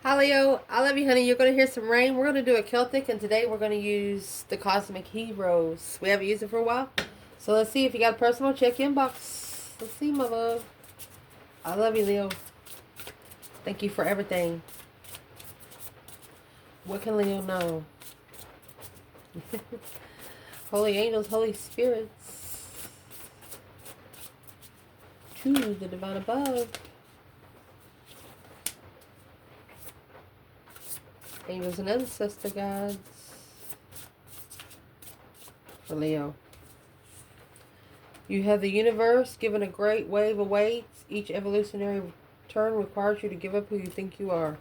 Hi Leo, I love you honey. You're going to hear some rain. We're going to do a Celtic and today we're going to use the Cosmic Heroes. We haven't used it for a while. So let's see if you got a personal, check your inbox. Let's see my love. I love you Leo. Thank you for everything. What can Leo know? Holy angels, holy spirits. To the divine above. Angels and ancestor gods. For Leo. You have the universe given a great wave awaits. Each evolutionary turn requires you to give up who you think you are.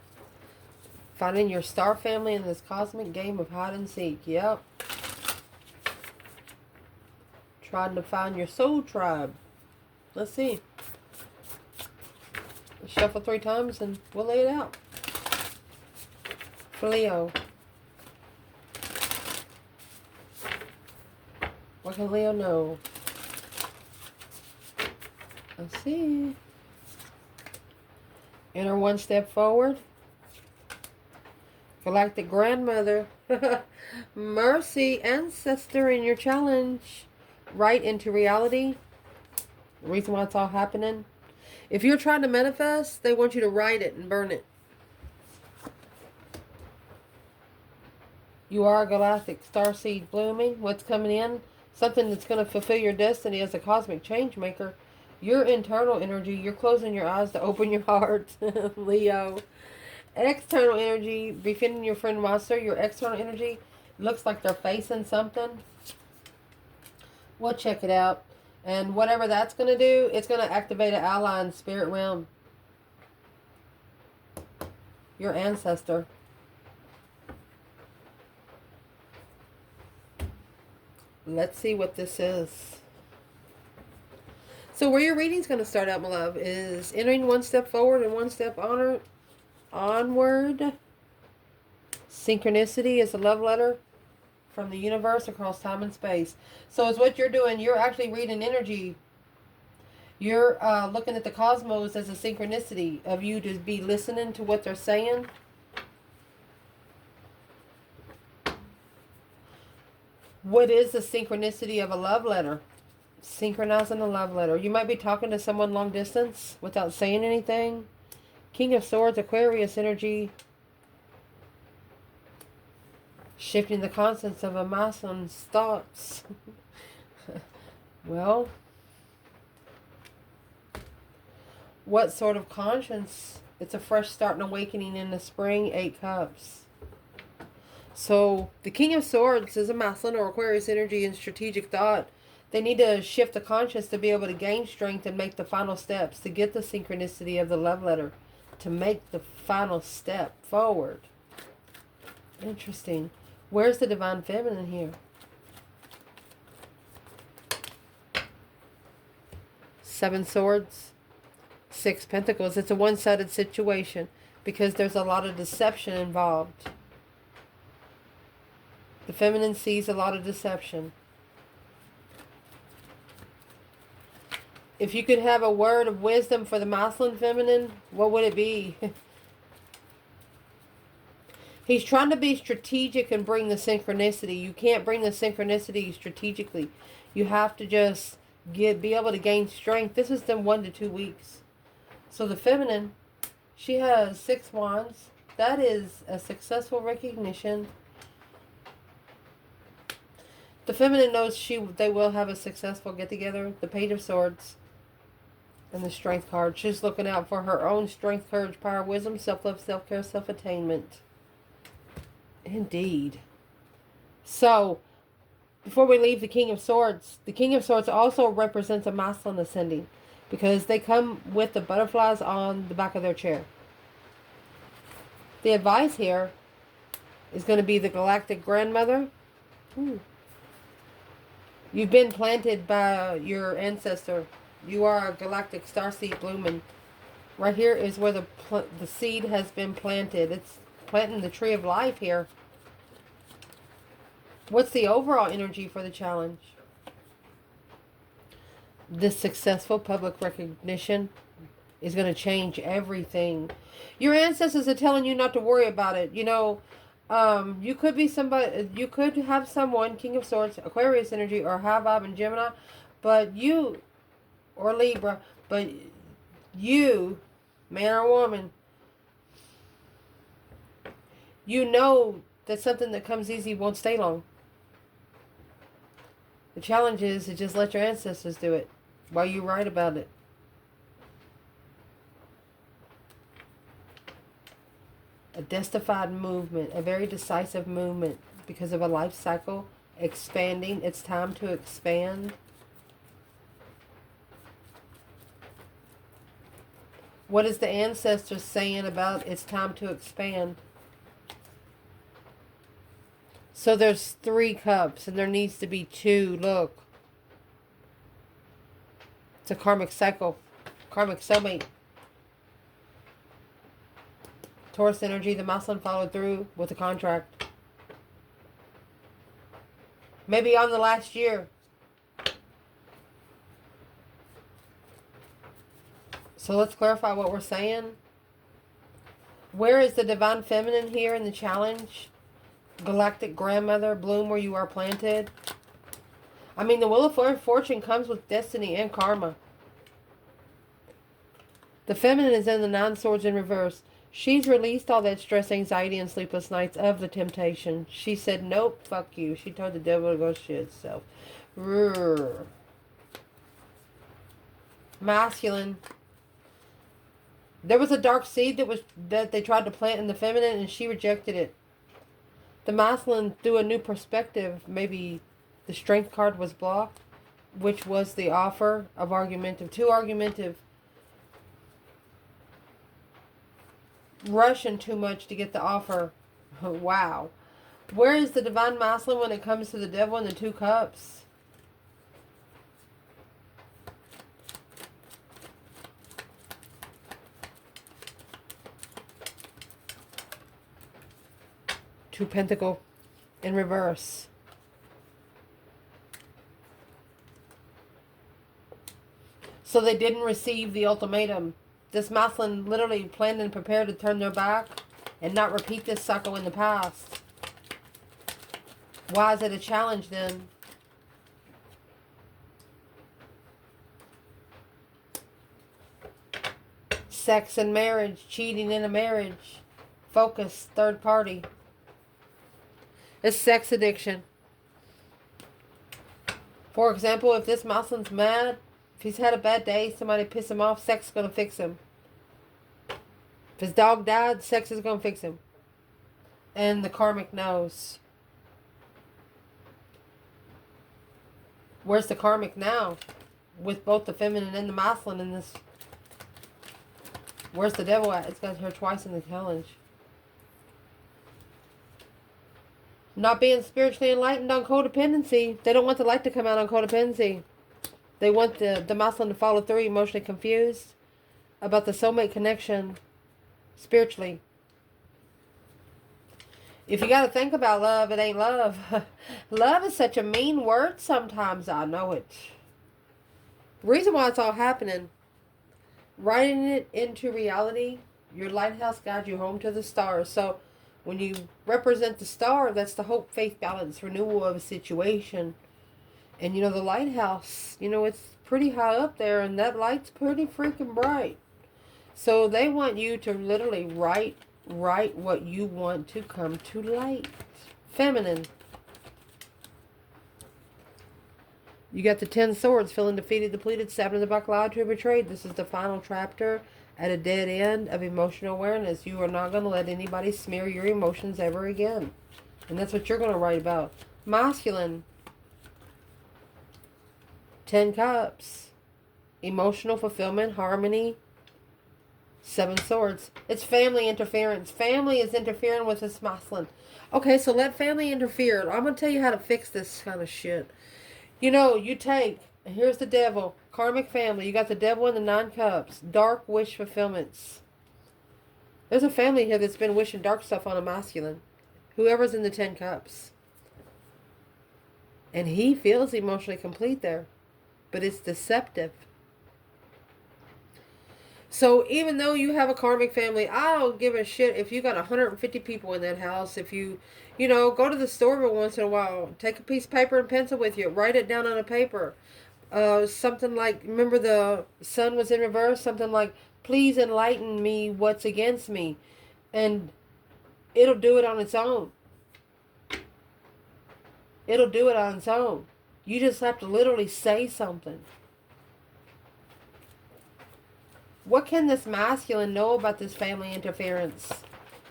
Finding your star family in this cosmic game of hide and seek. Yep. Trying to find your soul tribe. Let's see. Shuffle 3 times and we'll lay it out. For Leo. What can Leo know? Let's see. Enter one step forward. Galactic grandmother. Mercy, ancestor in your challenge. Right into reality. The reason why it's all happening. If you're trying to manifest, they want you to write it and burn it. You are a galactic starseed blooming. What's coming in? Something that's going to fulfill your destiny as a cosmic change maker. Your internal energy. You're closing your eyes to open your heart. Leo. External energy. Befriending your friend Wysper. Your external energy looks like they're facing something. We'll check it out. And whatever that's going to do, it's going to activate an ally in the spirit realm. Your ancestor. Let's see what this is. So where your reading's going to start out, my love, is entering one step forward and one step onward. Synchronicity is a love letter from the universe across time and space. So it's what you're doing. You're actually reading energy. You're looking at the cosmos as a synchronicity of you to be listening to what they're saying. What is the synchronicity of a love letter? Synchronizing a love letter. You might be talking to someone long distance without saying anything. King of Swords, Aquarius energy. Shifting the constants of a masculine's thoughts. Well, what sort of conscience? It's a fresh start and awakening in the spring. 8 cups. So the King of Swords is a masculine or Aquarius energy and strategic thought. They need to shift the conscience to be able to gain strength and make the final steps to get the synchronicity of the love letter, to make the final step forward. Interesting. Where's the divine feminine here? 7 swords, 6 pentacles. It's a one-sided situation because there's a lot of deception involved. The feminine sees a lot of deception. If you could have a word of wisdom for the masculine feminine, what would it be? He's trying to be strategic and bring the synchronicity. You can't bring the synchronicity strategically. You have to just be able to gain strength. This is them 1 to 2 weeks. So the feminine, she has 6 wands. That is a successful recognition. The feminine knows they will have a successful get-together. The Page of Swords and the Strength card. She's looking out for her own strength, courage, power, wisdom, self-love, self-care, self-attainment. Indeed. So, before we leave the King of Swords also represents a masculine ascending because they come with the butterflies on the back of their chair. The advice here is going to be the galactic grandmother. You've been planted by your ancestor. You are a galactic starseed blooming. Right here is where the seed has been planted. It's planting the tree of life here. What's the overall energy for the challenge? The successful public recognition is going to change everything. Your ancestors are telling you not to worry about it. You know, you could be somebody, you could have someone, King of Swords, Aquarius energy, or High Vibe and Gemini, but you, or Libra, but you, man or woman, you know that something that comes easy won't stay long. The challenge is to just let your ancestors do it while you write about it. A justified movement, a very decisive movement because of a life cycle expanding. It's time to expand. What is the ancestors saying about it's time to expand? So there's 3 cups and there needs to be 2. Look. It's a karmic cycle. Karmic soulmate. Taurus energy, the masculine followed through with the contract. Maybe on the last year. So let's clarify what we're saying. Where is the divine feminine here in the challenge? Galactic grandmother, bloom where you are planted. I mean, the wheel of fortune comes with destiny and karma. The feminine is in the 9 swords in reverse. She's released all that stress, anxiety, and sleepless nights of the temptation. She said, nope, fuck you. She told the devil to go shit itself. Rrr. Masculine. There was a dark seed that they tried to plant in the feminine, and she rejected it. The masculine, through a new perspective, maybe the strength card was blocked, which was the offer of argumentative. Too argumentative. Rushing too much to get the offer. Wow. Where is the divine masculine when it comes to the devil and the 2 cups? Two pentacle in reverse. So they didn't receive the ultimatum. This masculine literally planned and prepared to turn their back and not repeat this cycle in the past. Why is it a challenge then? Sex and marriage, cheating in a marriage, focus, third party. It's sex addiction. For example, if this masculine's mad, if he's had a bad day, somebody pissed him off, sex is going to fix him. If his dog died, sex is going to fix him. And the karmic knows. Where's the karmic now? With both the feminine and the masculine in this. Where's the devil at? It's got her twice in the challenge. Not being spiritually enlightened on codependency. They don't want the light to come out on codependency. They want the masculine to follow through, emotionally confused about the soulmate connection spiritually. If you got to think about love, it ain't love. Love is such a mean word sometimes. I know it. The reason why it's all happening, writing it into reality, your lighthouse guides you home to the stars. So when you represent the star, that's the hope, faith, balance, renewal of a situation. And, you know, the lighthouse, you know, it's pretty high up there, and that light's pretty freaking bright. So they want you to literally write what you want to come to light. Feminine. You got the 10 swords, feeling defeated, depleted, stabbed in the back, lied to, betrayed. This is the final chapter at a dead end of emotional awareness. You are not going to let anybody smear your emotions ever again. And that's what you're going to write about. Masculine. 10 cups. Emotional fulfillment, harmony. 7 swords. It's family interference. Family is interfering with this masculine. Okay, so let family interfere. I'm going to tell you how to fix this kind of shit. You know, you take, here's the devil, karmic family. You got the devil and the 9 cups. Dark wish fulfillments. There's a family here that's been wishing dark stuff on a masculine. Whoever's in the 10 cups. And he feels emotionally complete there. But it's deceptive. So even though you have a karmic family, I don't give a shit if you got 150 people in that house. If go to the store every once in a while, take a piece of paper and pencil with you, write it down on a paper. Something like, remember the sun was in reverse, something like, please enlighten me what's against me. And it'll do it on its own. It'll do it on its own. You just have to literally say something. What can this masculine know about this family interference?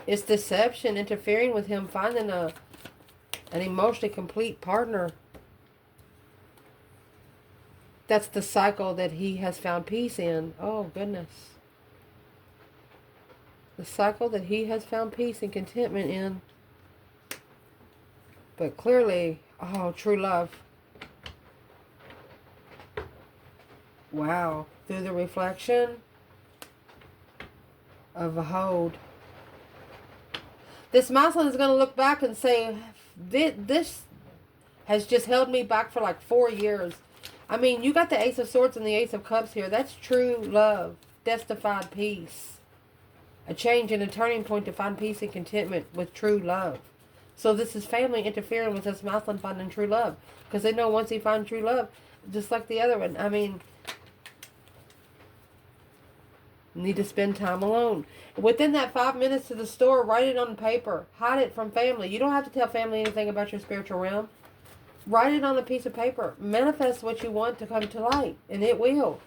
It's deception, interfering with him finding an emotionally complete partner. That's the cycle that he has found peace in. Oh, goodness. The cycle that he has found peace and contentment in. But clearly, true love. Wow. Through the reflection of a hold. This masculine is going to look back and say, this has just held me back for like 4 years. I mean, you got the Ace of Swords and the Ace of Cups here. That's true love. Justified peace. A change and a turning point to find peace and contentment with true love. So this is family interfering with this masculine finding true love. Because they know once he finds true love, just like the other one, I mean, need to spend time alone. Within that 5 minutes to the store, write it on paper. Hide it from family. You don't have to tell family anything about your spiritual realm. Write it on a piece of paper. Manifest what you want to come to light, and it will.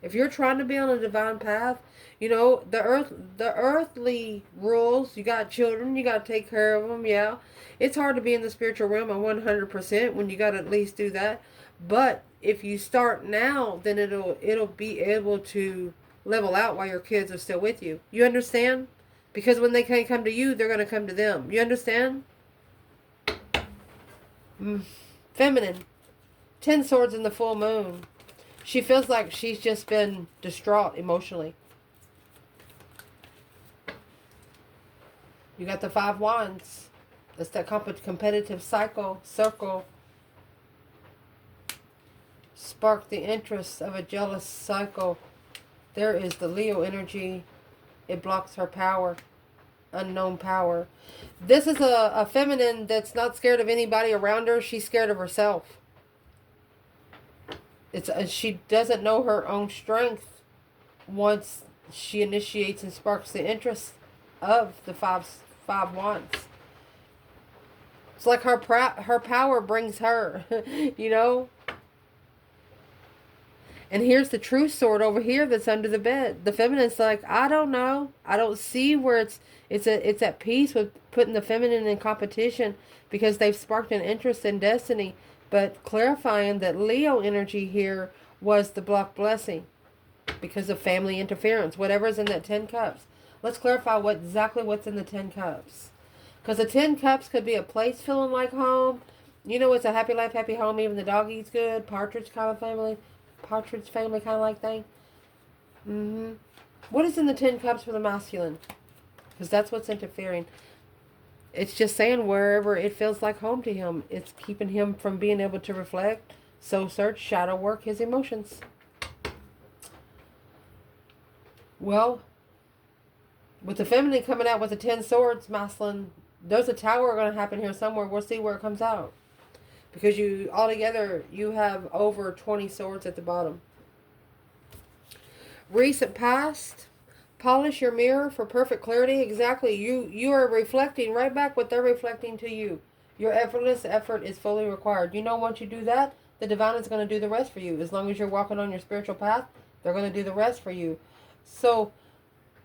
If you're trying to be on a divine path, the earthly rules, you got children, you got to take care of them, yeah. It's hard to be in the spiritual realm at 100% when you got to at least do that. But if you start now, then it'll be able to level out while your kids are still with you. You understand? Because when they can't come to you, they're going to come to them. You understand? Feminine. 10 swords in the full moon. She feels like she's just been distraught emotionally. You got the 5 wands. That's that competitive circle. Spark the interest of a jealous cycle. There is the Leo energy. It blocks her power. Unknown power. This is a feminine that's not scared of anybody around her. She's scared of herself. She doesn't know her own strength once she initiates and sparks the interest of the five wands. It's like her power brings her, And here's the true sword over here that's under the bed. The feminine's like, I don't know. I don't see where it's at peace with putting the feminine in competition because they've sparked an interest in destiny. But clarifying that Leo energy here was the block blessing because of family interference. Whatever's in that 10 cups. Let's clarify exactly what's in the 10 cups. Because the 10 cups could be a place feeling like home. It's a happy life, happy home. Even the dog eats good. Partridge kind of family kind of like thing. What is in the 10 cups for the masculine? Because that's what's interfering. It's just saying wherever it feels like home to him. It's keeping him from being able to reflect, soul search, shadow work his emotions. Well, with the feminine coming out with the 10 swords, masculine, there's a tower going to happen here somewhere. We'll see where it comes out. Because altogether, you have over 20 swords at the bottom. Recent past. Polish your mirror for perfect clarity. Exactly. You are reflecting right back what they're reflecting to you. Your effortless effort is fully required. Once you do that, the divine is going to do the rest for you. As long as you're walking on your spiritual path, they're going to do the rest for you. So,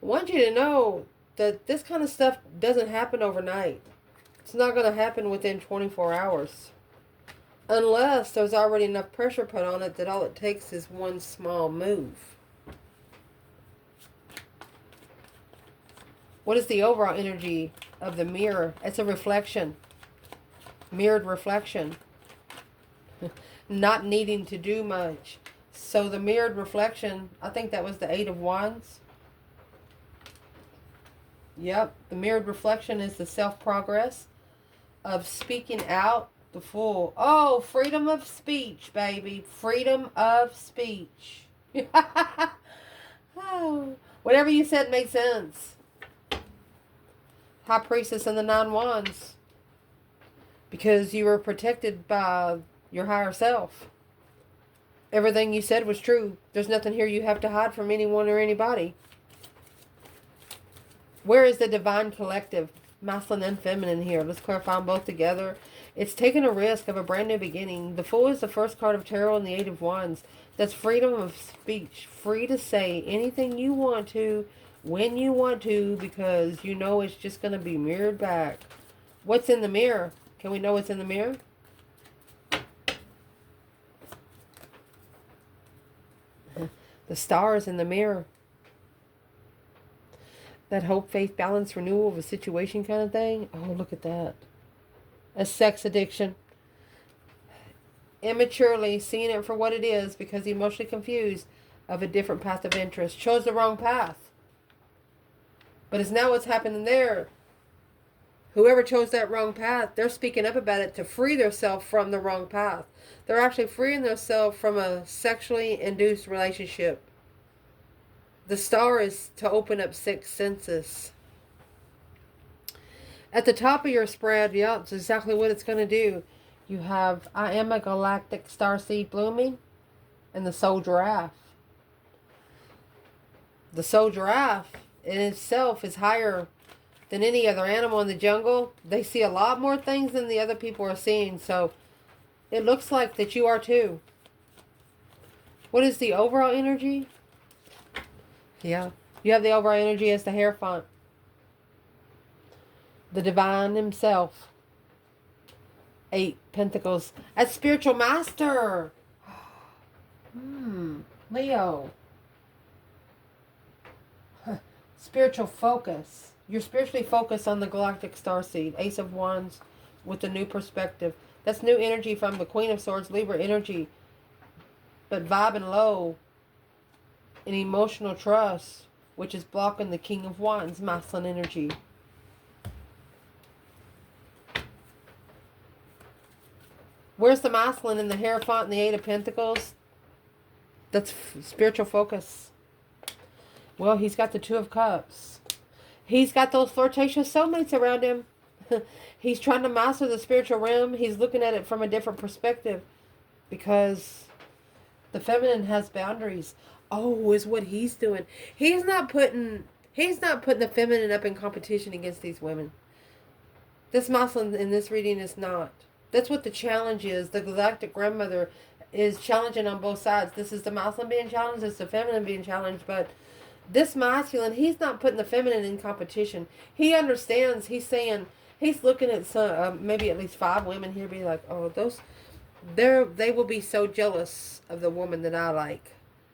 I want you to know that this kind of stuff doesn't happen overnight. It's not going to happen within 24 hours. Unless there's already enough pressure put on it that all it takes is one small move. What is the overall energy of the mirror? It's a reflection. Mirrored reflection. Not needing to do much. So the mirrored reflection, I think that was the 8 of Wands. Yep. The mirrored reflection is the self-progress of speaking out. The Fool. Oh, freedom of speech, baby. Freedom of speech. Oh, Whatever you said made sense. High Priestess and the 9 Wands. Because you were protected by your higher self. Everything you said was true. There's nothing here you have to hide from anyone or anybody. Where is the divine collective? Masculine and feminine here. Let's clarify them both together. It's taking a risk of a brand new beginning. The Fool is the first card of tarot and the 8 of Wands. That's freedom of speech. Free to say anything you want to, when you want to, because you know it's just going to be mirrored back. What's in the mirror? Can we know what's in the mirror? The stars in the mirror. That hope, faith, balance, renewal of a situation kind of thing. Oh, look at that. A sex addiction. Immaturely seeing it for what it is because emotionally confused of a different path of interest. Chose the wrong path. But it's now what's happening there. Whoever chose that wrong path, they're speaking up about it to free themselves from the wrong path. They're actually freeing themselves from a sexually induced relationship. The star is to open up 6 senses. At the top of your spread, yeah, it's exactly what it's going to do. You have I Am a Galactic Starseed blooming and the Soul Giraffe. The Soul Giraffe in itself is higher than any other animal in the jungle. They see a lot more things than the other people are seeing. So it looks like that you are too. What is the overall energy? Yeah. You have the overall energy as the Hierophant. The divine himself. 8 Pentacles. As spiritual master. Leo. Spiritual focus. You're spiritually focused on the galactic starseed. Ace of Wands with a new perspective. That's new energy from the Queen of Swords, Libra energy. But vibing low in emotional trust, which is blocking the King of Wands, masculine energy. Where's the masculine in the Hierophant and the 8 of Pentacles? That's spiritual focus. Well, he's got the 2 of Cups. He's got those flirtatious soulmates around him. He's trying to master the spiritual realm. He's looking at it from a different perspective. Because the feminine has boundaries. Oh, is what he's doing. He's not putting the feminine up in competition against these women. This masculine in this reading is not. That's what the challenge is. The galactic grandmother is challenging on both sides. This is the masculine being challenged. It's the feminine being challenged. But this masculine, he's not putting the feminine in competition. He understands. He's saying, he's looking at some, maybe at least 5 women here, be like, oh, they will be so jealous of the woman that I like.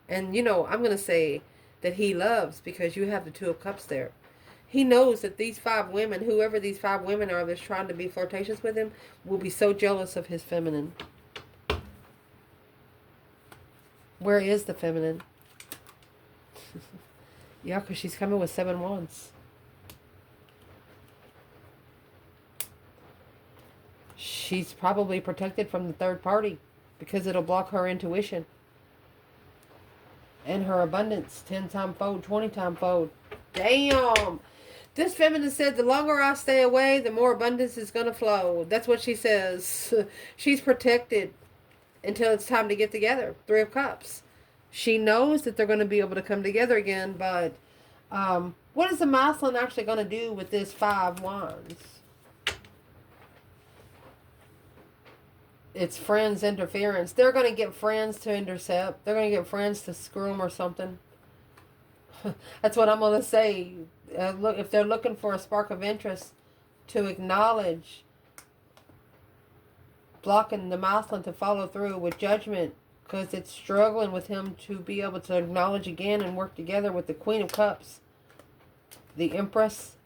And, you know, I'm going to say that he loves because you have the 2 of Cups there. He knows that these 5 women, whoever these 5 women are that's trying to be flirtatious with him, will be so jealous of his feminine. Where is the feminine? Yeah, because she's coming with 7 wands. She's probably protected from the third party because it'll block her intuition. And her abundance, 10-time fold, 20-time fold. Damn! This feminine said, the longer I stay away, the more abundance is going to flow. That's what she says. She's protected until it's time to get together. 3 of Cups. She knows that they're going to be able to come together again, but what is the masculine actually going to do with this 5 wands? It's friends interference. They're going to get friends to intercept. They're going to get friends to screw them or something. That's what I'm going to say. Look, if they're looking for a spark of interest to acknowledge, blocking the masculine to follow through with judgment, because it's struggling with him to be able to acknowledge again and work together with the Queen of Cups. The Empress,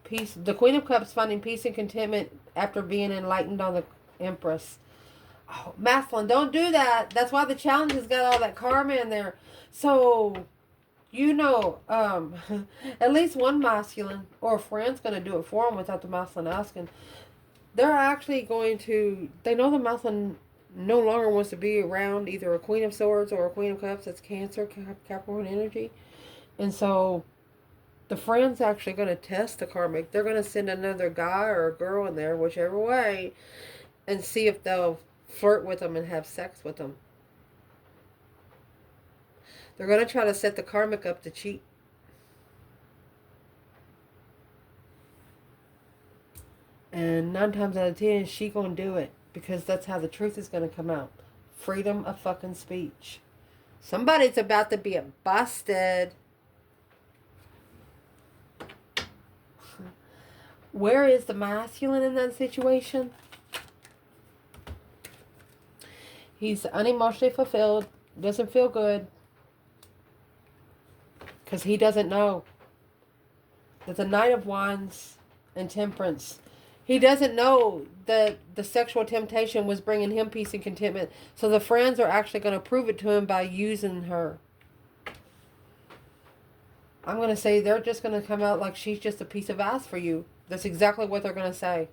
peace. The Queen of Cups finding peace and contentment after being enlightened on the Empress. Oh, masculine, don't do that. That's why the challenge has got all that karma in there. So, you know, at least one masculine or a friend's going to do it for them without the masculine asking. They're actually going to, they know the masculine no longer wants to be around either a Queen of Swords or a Queen of Cups. That's Cancer, Capricorn energy. And so the friend's actually going to test the karmic. They're going to send another guy or a girl in there, whichever way, and see if they'll flirt with them and have sex with them. They're going to try to set the karmic up to cheat. And 9 times out of 10, she going to do it. Because that's how the truth is going to come out. Freedom of fucking speech. Somebody's about to be busted. Where is the masculine in that situation? He's unemotionally fulfilled. Doesn't feel good. Because he doesn't know. That the Knight of Wands and Temperance. He doesn't know that the sexual temptation was bringing him peace and contentment. So the friends are actually going to prove it to him by using her. I'm going to say they're just going to come out like she's just a piece of ass for you. That's exactly what they're going to say.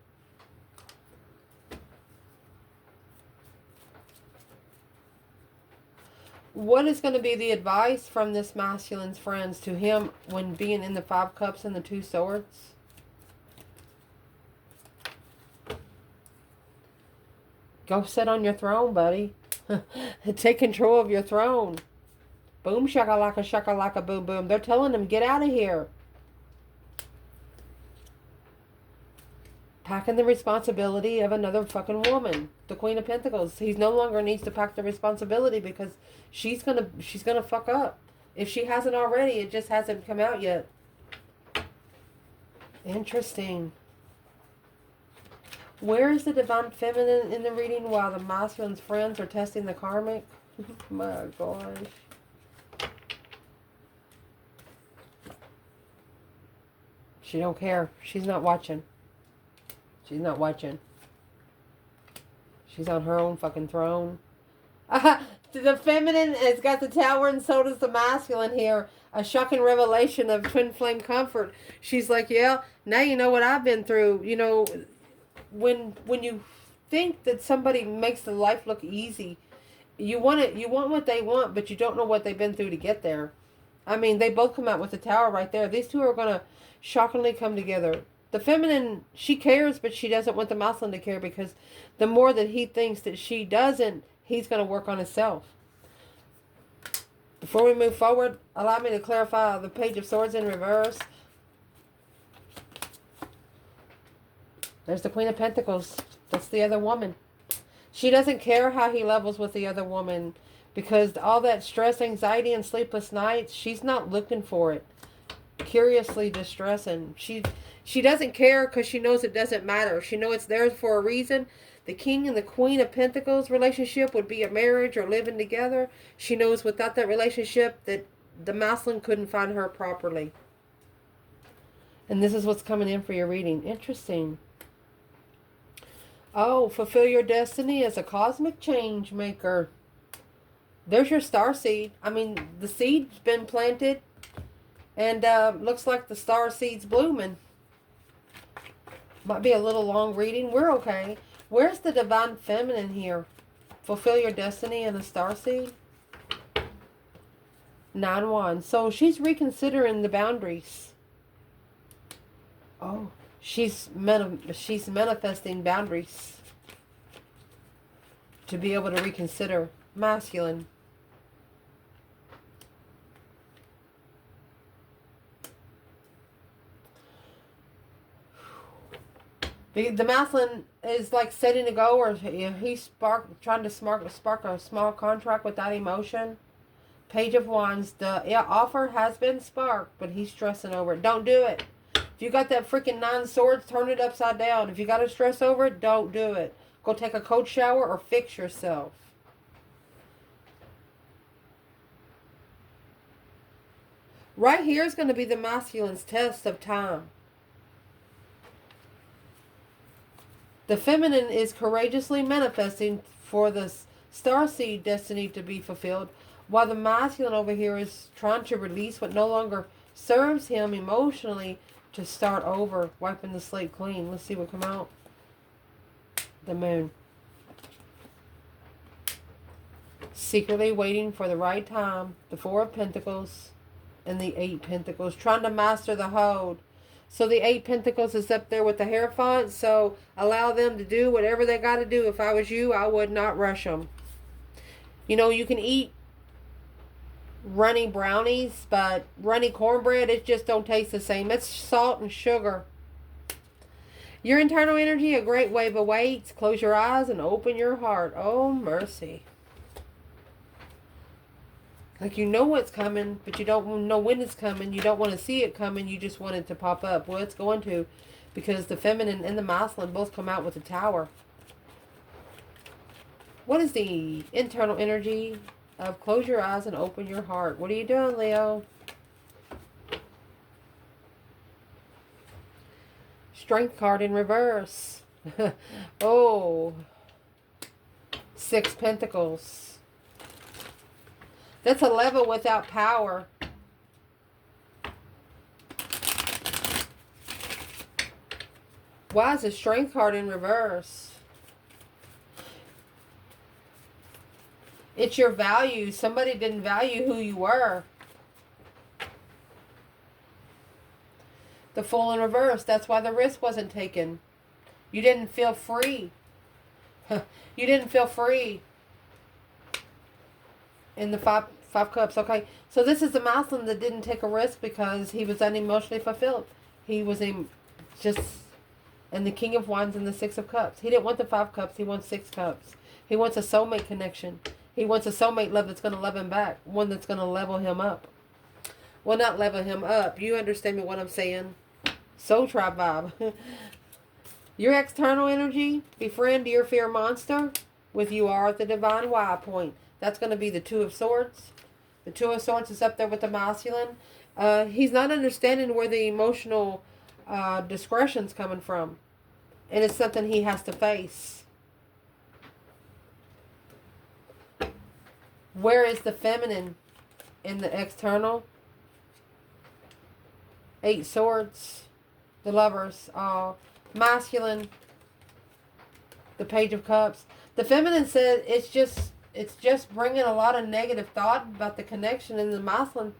What is going to be the advice from this masculine's friends to him when being in the 5 cups and the 2 swords? Go sit on your throne, buddy. Take control of your throne. Boom shakalaka boom boom. They're telling him, get out of here. Packing the responsibility of another fucking woman. The Queen of Pentacles. He no longer needs to pack the responsibility because she's gonna fuck up. If she hasn't already, it just hasn't come out yet. Interesting. Where is the divine feminine in the reading while the masculine's friends are testing the karmic? My gosh. She don't care. She's not watching. She's not watching. She's on her own fucking throne. The feminine has got the tower and so does the masculine here. A shocking revelation of twin flame comfort. She's like, yeah, now you know what I've been through. You know, when you think that somebody makes the life look easy, you want it. You want what they want, but you don't know what they've been through to get there. I mean, they both come out with the tower right there. These two are gonna shockingly come together. The feminine, she cares, but she doesn't want the masculine to care because the more that he thinks that she doesn't, he's going to work on himself. Before we move forward, allow me to clarify the Page of Swords in reverse. There's the Queen of Pentacles. That's the other woman. She doesn't care how he levels with the other woman because all that stress, anxiety, and sleepless nights, she's not looking for it. Curiously distressing. She doesn't care because she knows it doesn't matter. She knows it's there for a reason. The King and the Queen of Pentacles relationship would be a marriage or living together. She knows without that relationship that the masculine couldn't find her properly. And this is what's coming in for your reading. Interesting. Oh, fulfill your destiny as a cosmic change maker. There's your star seed. I mean, the seed's been planted. And looks like the star seed's blooming. Might be a little long reading. We're okay. Where's the divine feminine here? Fulfill your destiny and the star seed. 9 wands. So she's reconsidering the boundaries. Oh, she's manifesting boundaries to be able to reconsider. Masculine. The masculine is like setting to go, or he's trying to spark a small contract without emotion. Page of Wands. The offer has been sparked, but he's stressing over it. Don't do it. If you got that freaking 9 swords, turn it upside down. If you got to stress over it, don't do it. Go take a cold shower or fix yourself. Right here is going to be the masculine's test of time. The feminine is courageously manifesting for the starseed destiny to be fulfilled, while the masculine over here is trying to release what no longer serves him emotionally to start over, wiping the slate clean. Let's see what come out. The moon. Secretly waiting for the right time. The 4 of Pentacles And the 8 Pentacles. Trying to master the hold. So the 8 Pentacles is up there with the Hierophant. So allow them to do whatever they got to do. If I was you, I would not rush them. You know, you can eat runny brownies, but runny cornbread, it just don't taste the same. It's salt and sugar. Your internal energy, a great wave awaits. Close your eyes and open your heart. Oh, mercy. Like you know what's coming, but you don't know when it's coming. You don't want to see it coming. You just want it to pop up. Well, it's going to, because the feminine and the masculine both come out with the Tower. What is the internal energy of close your eyes and open your heart? What are you doing, Leo? Strength card in reverse. Oh. 6 Pentacles. That's a level without power. Why is the Strength card in reverse? It's your value. Somebody didn't value who you were. The Fool in reverse. That's why the risk wasn't taken. You didn't feel free. You didn't feel free. In the five Cups. Okay. So this is the masculine that didn't take a risk because he was unemotionally fulfilled. He was just... And the King of Wands and the 6 of Cups. He didn't want the 5 Cups. He wants 6 Cups. He wants a soulmate connection. He wants a soulmate love that's going to love him back. One that's going to level him up. Well, not level him up. You understand me what I'm saying? Soul Tribe vibe. Your external energy. Befriend your fear monster. With you are at the divine Y point. That's going to be the 2 of Swords. The 2 of Swords is up there with the masculine. He's not understanding where the emotional discretion's coming from. And it's something he has to face. Where is the feminine in the external? 8 Swords. The Lovers. Masculine. The Page of Cups. The feminine says it's just bringing a lot of negative thought about the connection. In the masculine,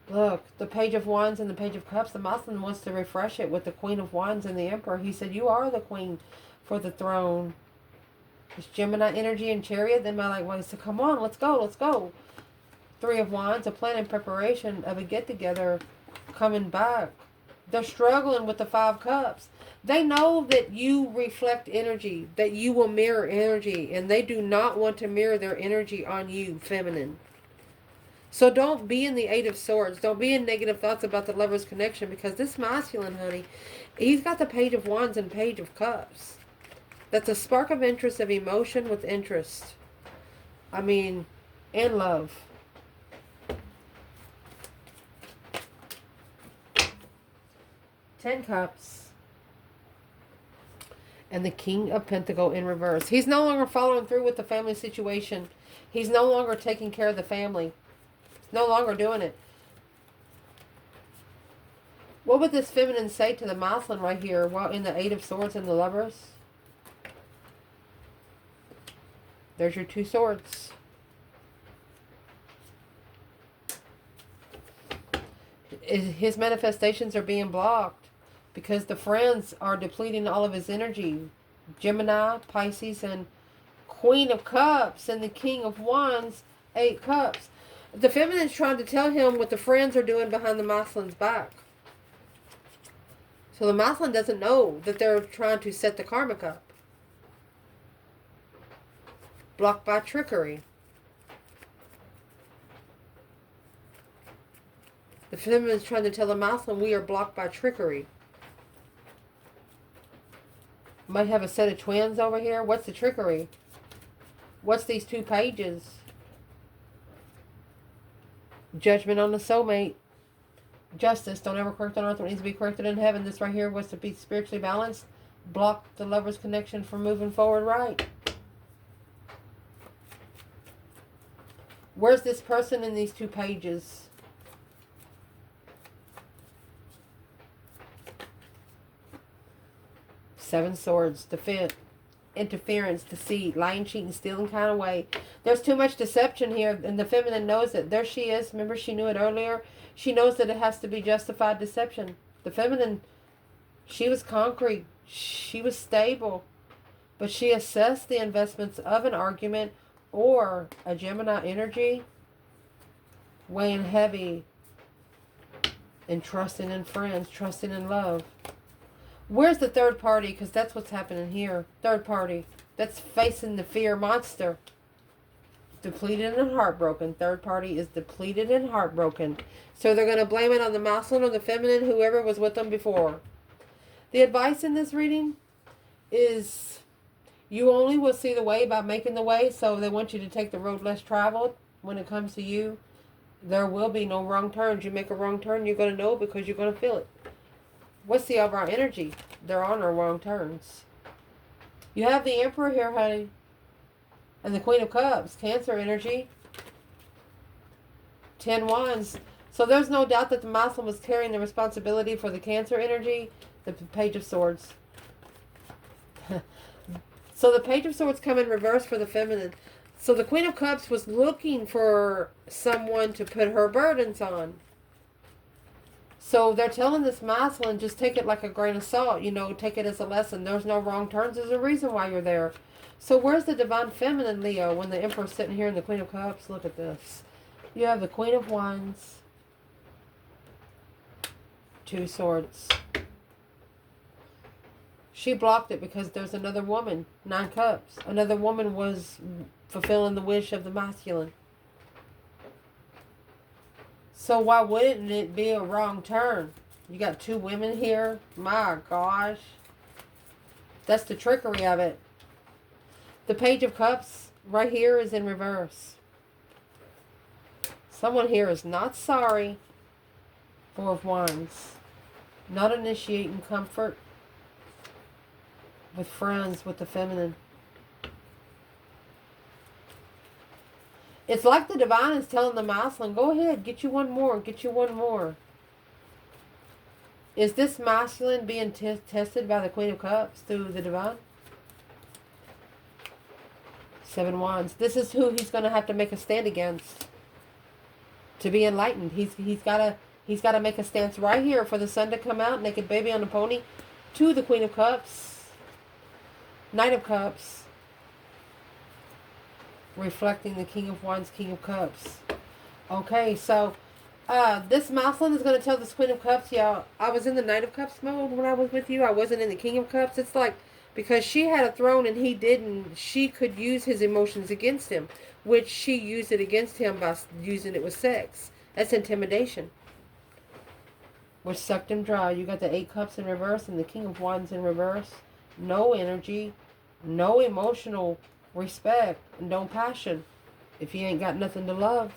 look, the Page of Wands and the Page of Cups. The masculine wants to refresh it with the Queen of Wands and the Emperor. He said, you are the queen for the throne. It's Gemini energy and Chariot. Then my like, well, he said, come on, let's go, let's go. 3 of Wands, a plan in preparation of a get-together coming back. They're struggling with the 5 Cups. They know that you reflect energy, that you will mirror energy, and they do not want to mirror their energy on you, feminine. So don't be in the 8 of Swords. Don't be in negative thoughts about the Lover's connection, because this masculine, honey, he's got the Page of Wands and Page of Cups. That's a spark of interest, of emotion with interest. I mean, and love. Ten Cups. And the King of Pentacles in reverse. He's no longer following through with the family situation. He's no longer taking care of the family. He's no longer doing it. What would this feminine say to the masculine right here? Well, in the 8 of Swords and the Lovers. There's your 2 swords. His manifestations are being blocked because the friends are depleting all of his energy. Gemini, Pisces, and Queen of Cups and the King of Wands, 8 Cups. The feminine's trying to tell him what the friends are doing behind the masculine's back. So the masculine doesn't know that they're trying to set the karmic up. Blocked by trickery. The feminine is trying to tell the masculine we are blocked by trickery. Might have a set of twins over here. What's the trickery? What's these 2 pages? Judgment on the soulmate. Justice. Don't ever correct on earth what needs to be corrected in heaven. This right here was to be spiritually balanced. Block the lover's connection from moving forward right. Where's this person in these 2 pages? Seven Swords. Defense. interference, deceit, lying, cheating, stealing kind of way. There's too much deception here, and the feminine knows it. There she is. Remember, she knew it earlier. She knows that it has to be justified deception. The feminine, she was concrete. She was stable. But she assessed the investments of an argument or a Gemini energy weighing heavy and trusting in friends, trusting in love. Where's the third party? Because that's what's happening here. Third party. That's facing the fear monster. Depleted and heartbroken. Third party is depleted and heartbroken. So they're going to blame it on the masculine or the feminine, whoever was with them before. The advice in this reading is you only will see the way by making the way. So they want you to take the road less traveled when it comes to you. There will be no wrong turns. You make a wrong turn, you're going to know because you're going to feel it. What's the overall energy? There are no wrong turns. You have the Emperor here, honey. And the Queen of Cups. Cancer energy. 10 Wands. So there's no doubt that the masculine was carrying the responsibility for the Cancer energy. The Page of Swords. So the Page of Swords come in reverse for the feminine. So the Queen of Cups was looking for someone to put her burdens on. So they're telling this masculine, just take it like a grain of salt. You know, take it as a lesson. There's no wrong turns. There's a reason why you're there. So where's the divine feminine, Leo, when the Emperor's sitting here and the Queen of Cups? Look at this. You have the Queen of Wands. 2 Swords. She blocked it because there's another woman. 9 Cups. Another woman was fulfilling the wish of the masculine. So why wouldn't it be a wrong turn? You got 2 women here. My gosh. That's the trickery of it. The Page of Cups right here is in reverse. Someone here is not sorry. 4 of Wands. Not initiating comfort with friends, with the feminine. It's like the divine is telling the masculine, go ahead, get you one more, get you one more. Is this masculine being tested by the Queen of Cups through the divine? 7 Wands. This is who he's going to have to make a stand against to be enlightened. He's got to make a stance right here for the sun to come out, naked baby on a pony, to the Queen of Cups, Knight of Cups. Reflecting the King of Wands, King of Cups. Okay, so this masculine is going to tell this Queen of Cups, yeah, I was in the Knight of Cups mode when I was with you. I wasn't in the King of Cups. It's like, because she had a throne and he didn't, she could use his emotions against him, which she used it against him by using it with sex. That's intimidation. Which sucked him dry. You got the 8 Cups in reverse and the King of Wands in reverse. No energy, no emotional respect, and no passion if you ain't got nothing to love.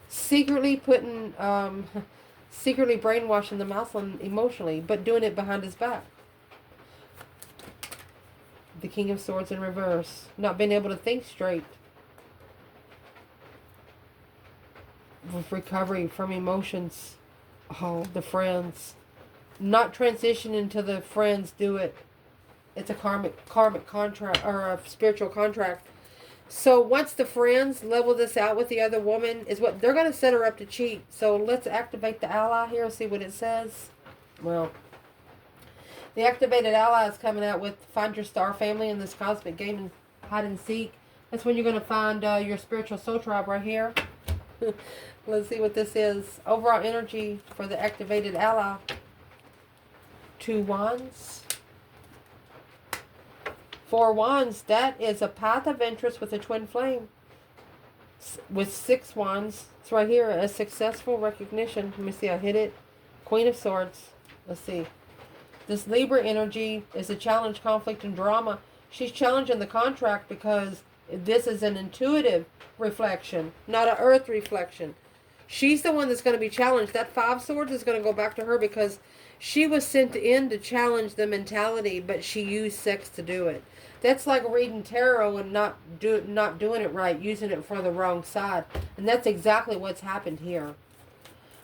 Secretly putting secretly brainwashing the masculine emotionally, but doing it behind his back. The King of Swords in reverse. Not being able to think straight. With recovery from emotions. Oh, the friends. Not transitioning to the friends do it. It's a karmic contract, or a spiritual contract. So once the friends level this out with the other woman, is what they're going to set her up to cheat. So let's activate the ally here, see what it says. Well, the activated ally is coming out with find your star family in this cosmic game and hide and seek. That's when you're going to find your spiritual soul tribe right here. Let's see what this is. Overall energy for the activated ally. 2 Wands. 4 Wands, that is a path of interest with a twin flame. With 6 Wands, it's right here, a successful recognition. Let me see, I hit it. Queen of Swords. Let's see. This Libra energy is a challenge, conflict, and drama. She's challenging the contract because this is an intuitive reflection, not an earth reflection. She's the one that's going to be challenged. That 5 Swords is going to go back to her because she was sent in to challenge the mentality, but she used sex to do it. That's like reading tarot and not doing it right, using it for the wrong side. And that's exactly what's happened here.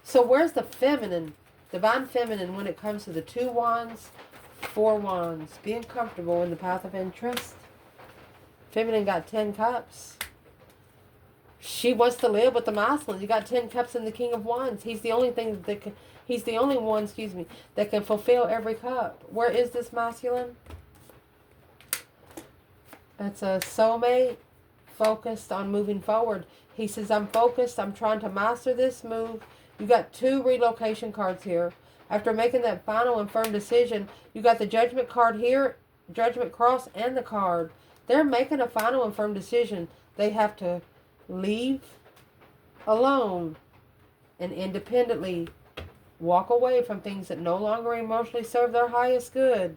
So where's the feminine, divine feminine, when it comes to the 2 Wands, 4 Wands. Being comfortable in the path of interest. Feminine got 10 Cups. She wants to live with the masculine. You got 10 Cups and the King of Wands. He's the only thing that can, he's the only one, that can fulfill every cup. Where is this masculine? It's a soulmate focused on moving forward. He says, I'm focused. I'm trying to master this move. You got 2 relocation cards here. After making that final and firm decision, you got the Judgment card here, Judgment cross, and the card. They're making a final and firm decision. They have to leave alone and independently walk away from things that no longer emotionally serve their highest good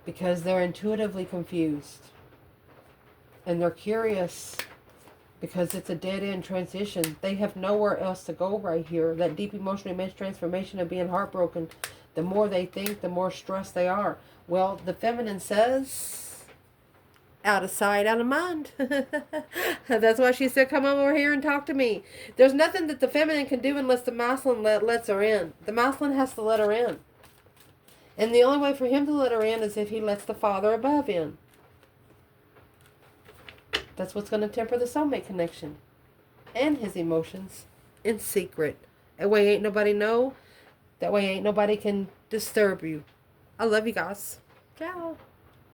because they're intuitively confused and they're curious because it's a dead-end transition. They have nowhere else to go right here. That deep emotional immense transformation of being heartbroken, the more they think, the more stressed they are. Well, the feminine says, out of sight, out of mind. That's why she said, come over here and talk to me. There's nothing that the feminine can do unless the masculine lets her in. The masculine has to let her in. And the only way for him to let her in is if he lets the father above in. That's what's going to temper the soulmate connection. And his emotions in secret. That way ain't nobody know. That way ain't nobody can disturb you. I love you guys. Ciao.